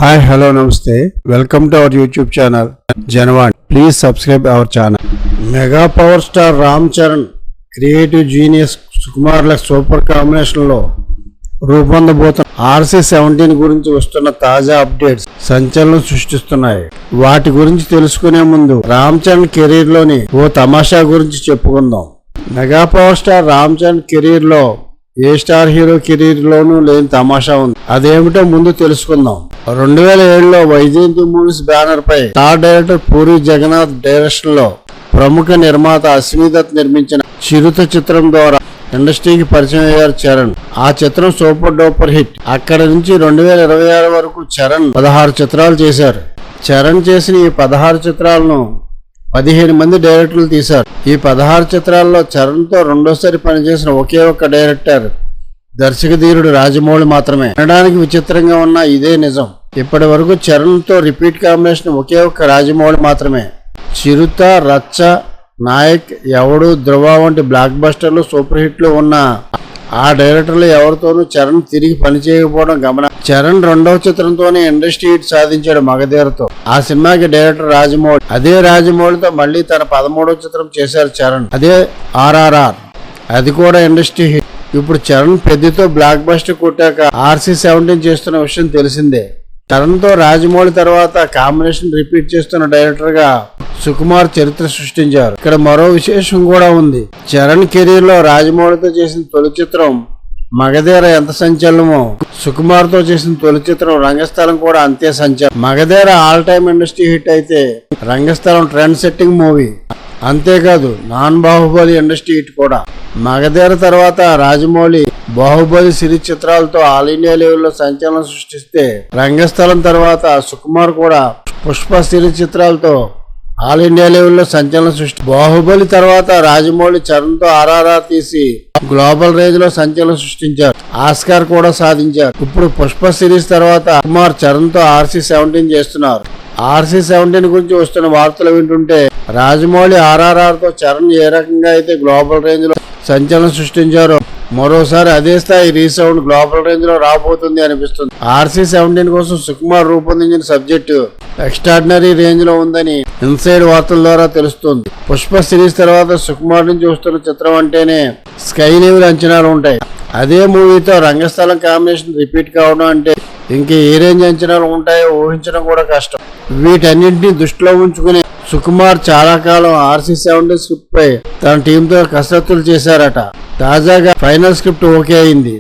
Hi, hello, namaste. Welcome to our YouTube channel, Janavan. Please subscribe our channel. Mega power star Ram Charan, creative genius సుకుమార్ల super combination లో రూపొందబోతున్న RC-17 గురించి వస్తున్న తాజా updates సంచలనం సృష్టిస్తున్నాయి. వాటి గురించి తెలుసుకునే ముందు రామ్ చరణ్ కెరీర్ లోని ఓ తమాషా గురించి చెప్పుకుందాం. Mega power star Ram Charan career లో ఏ స్టార్ హీరో కెరీర్ లోనూ లేని తమాషా ఉంది. అదేమిటో ముందు తెలుసుకుందాం. 2007లో వైజయంతి మూవీస్ బ్యానర్ పై star director Puri Jagannadh direction లో ప్రముఖ నిర్మాత అశ్విని దత్ నిర్మించిన చిరుత చిత్రం ద్వారా ఇండస్ట్రీకి పరిచయం అయ్యారు చరణ్. ఆ చిత్రం సూపర్ డూపర్ హిట్. అక్కడి నుంచి 2026 వరకు చరణ్ 16 చిత్రాలు చేశారు. చరణ్ చేసిన ఈ 16 చిత్రాలను 15 మంది డైరెక్టర్లు తీశారు. ఈ 16 చిత్రాల్లో చరణ్ తో రెండోసారి పనిచేసిన ఒకే ఒక్క డైరెక్టర్ దర్శకధీరుడు రాజమౌళి మాత్రమే. వినడానికి విచిత్రంగా ఉన్న ఇదే నిజం. ఇప్పటి వరకు చరణ్ తో రిపీట్ కాంబినేషన్ ఒకే ఒక్క రాజమౌళి మాత్రమే. చిరుత, రచ్చ, నాయక్, ఎవడు, ధ్రువ వంటి బ్లాక్ బస్టర్లు సూపర్ హిట్లు ఉన్న ఆ డైరెక్టర్లు ఎవరితోనూ చరణ్ తిరిగి పనిచేయకపోవడం గమనం. చరణ్ రెండవ చిత్రంతోనే ఇండస్ట్రీ హిట్ సాధించాడు మగధీరతో. ఆ సినిమాకి డైరెక్టర్ రాజమౌళి. అదే రాజమౌళితో మళ్ళీ తన 13వ చిత్రం చేశారు చరణ్. అదే RRR. అది కూడా ఇండస్ట్రీ హిట్. ఇప్పుడు చరణ్ పెద్దతో బ్లాక్ బస్టర్ కొట్టాక RC-17 చేస్తున్న విషయం తెలిసిందే. చరణ్ తో రాజమౌళి తర్వాత కాంబినేషన్ రిపీట్ చేస్తున్న డైరెక్టర్ గా సుకుమార్ చరిత్ర సృష్టించారు. ఇక్కడ మరో విశేషం కూడా ఉంది. చరణ్ కెరీర్ లో రాజమౌళితో చేసిన తొలి చిత్రం మగధీర ఎంత సంచలనమో సుకుమార్ తో చేసిన తొలి చిత్రం రంగస్థలం కూడా అంతే సంచలనం. Magadheera all time industry hit అయితే రంగస్థలం ట్రెండ్ సెట్టింగ్ మూవీ. అంతేకాదు నాన్ బాహుబలి ఇండస్ట్రీ హిట్ కూడా. మగధీర తర్వాత రాజమౌళి బాహుబలి సిరీస్ చిత్రాలతో ఆల్ ఇండియా లెవెల్లో సంచలనం సృష్టిస్తే రంగస్థలం తర్వాత సుకుమార్ కూడా పుష్ప సిరీస్ చిత్రాలతో ఆల్ ఇండియా లెవెల్లో సంచలనం సృష్టి. బాహుబలి తర్వాత రాజమౌళి చరణ్ తో RRR తీసి గ్లోబల్ రేంజ్ లో సంచలనం సృష్టించారు. ఆస్కార్ కూడా సాధించారు. ఇప్పుడు పుష్ప సిరీస్ తర్వాత కుమార్ చరణ్ తో RC-17 చేస్తున్నారు. RC-17 గురించి వస్తున్న వార్తలు వింటుంటే రాజమౌళి RRR తో చరణ్ ఏ రకంగా అయితే గ్లోబల్ రేంజ్ లో సంచలనం సృష్టించారో మరోసారి అదే స్థాయి రీసౌండ్ గ్లోబల్ రేంజ్ లో రాబోతుంది అనిపిస్తుంది. RC-17 కోసం సుకుమార్ రూపొందించిన సబ్జెక్టు ఎక్స్ట్రాడినరీ రేంజ్ లో ఉందని ఇన్సైడ్ వార్తల ద్వారా తెలుస్తుంది. పుష్ప సిరీస్ తర్వాత సుకుమార్ నుంచి వస్తున్న చిత్రం అంటేనే స్కై లెవెల్ అంచనాలు ఉంటాయి. అదే మూవీతో రంగస్థలం కాంబినేషన్ రిపీట్ కావడం అంటే ఇంకే ఏ రేంజ్ అంచనాలు ఉంటాయో ఊహించడం కూడా కష్టం. వీటన్నింటినీ దృష్టిలో ఉంచుకుని సుకుమార్ చాలా కాలం RC-17 స్క్రిప్ట్ పై తన టీంతో కసరత్తులు చేశారట. తాజాగా ఫైనల్ స్క్రిప్ట్ ఓకే అయింది.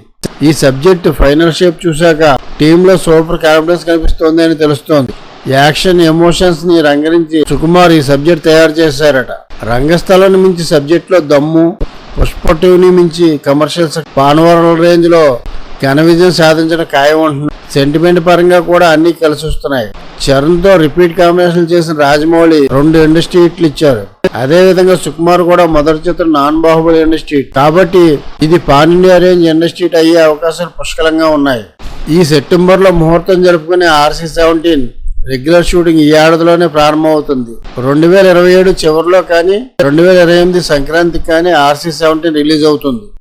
ఈ సబ్జెక్ట్ ఫైనల్ షేప్ చూశాక టీంలో సూపర్ కాన్ఫిడెన్స్ కనిపిస్తోంది అని తెలుస్తోంది. యాక్షన్, ఎమోషన్స్ ని రంగరించి సుకుమార్ ఈ సబ్జెక్ట్ తయారు చేశారట. రంగస్థలాన్ని మించి సబ్జెక్ట్ లో దమ్ము, పుష్ప 2ని మించి కమర్షియల్స్ పానవరం రేంజ్ లో ఘన విజయం సాధించడం ఖాయం అంటున్నారు. సెంటిమెంట్ పరంగా కూడా అన్ని కలిసి వస్తున్నాయి. చరణ్ తో రిపీట్ కాంబినేషన్ చేసిన రాజమౌళి 2 ఇండస్ట్రీ హిట్లు ఇచ్చారు. అదే విధంగా సుకుమార్ కూడా మొదటి చిత్రం నాన్ బాహుబలి ఇండస్ట్రీ హిట్. కాబట్టి ఇది pan India range industry hit అయ్యే అవకాశాలు పుష్కలంగా ఉన్నాయి. ఈ సెప్టెంబర్ లో ముహూర్తం జరుపుకునే RC-17 రెగ్యులర్ షూటింగ్ ఈ ఏడాదిలోనే ప్రారంభమవుతుంది. 2027 చివరిలో కానీ 2028 సంక్రాంతికి కానీ RC-17 రిలీజ్ అవుతుంది.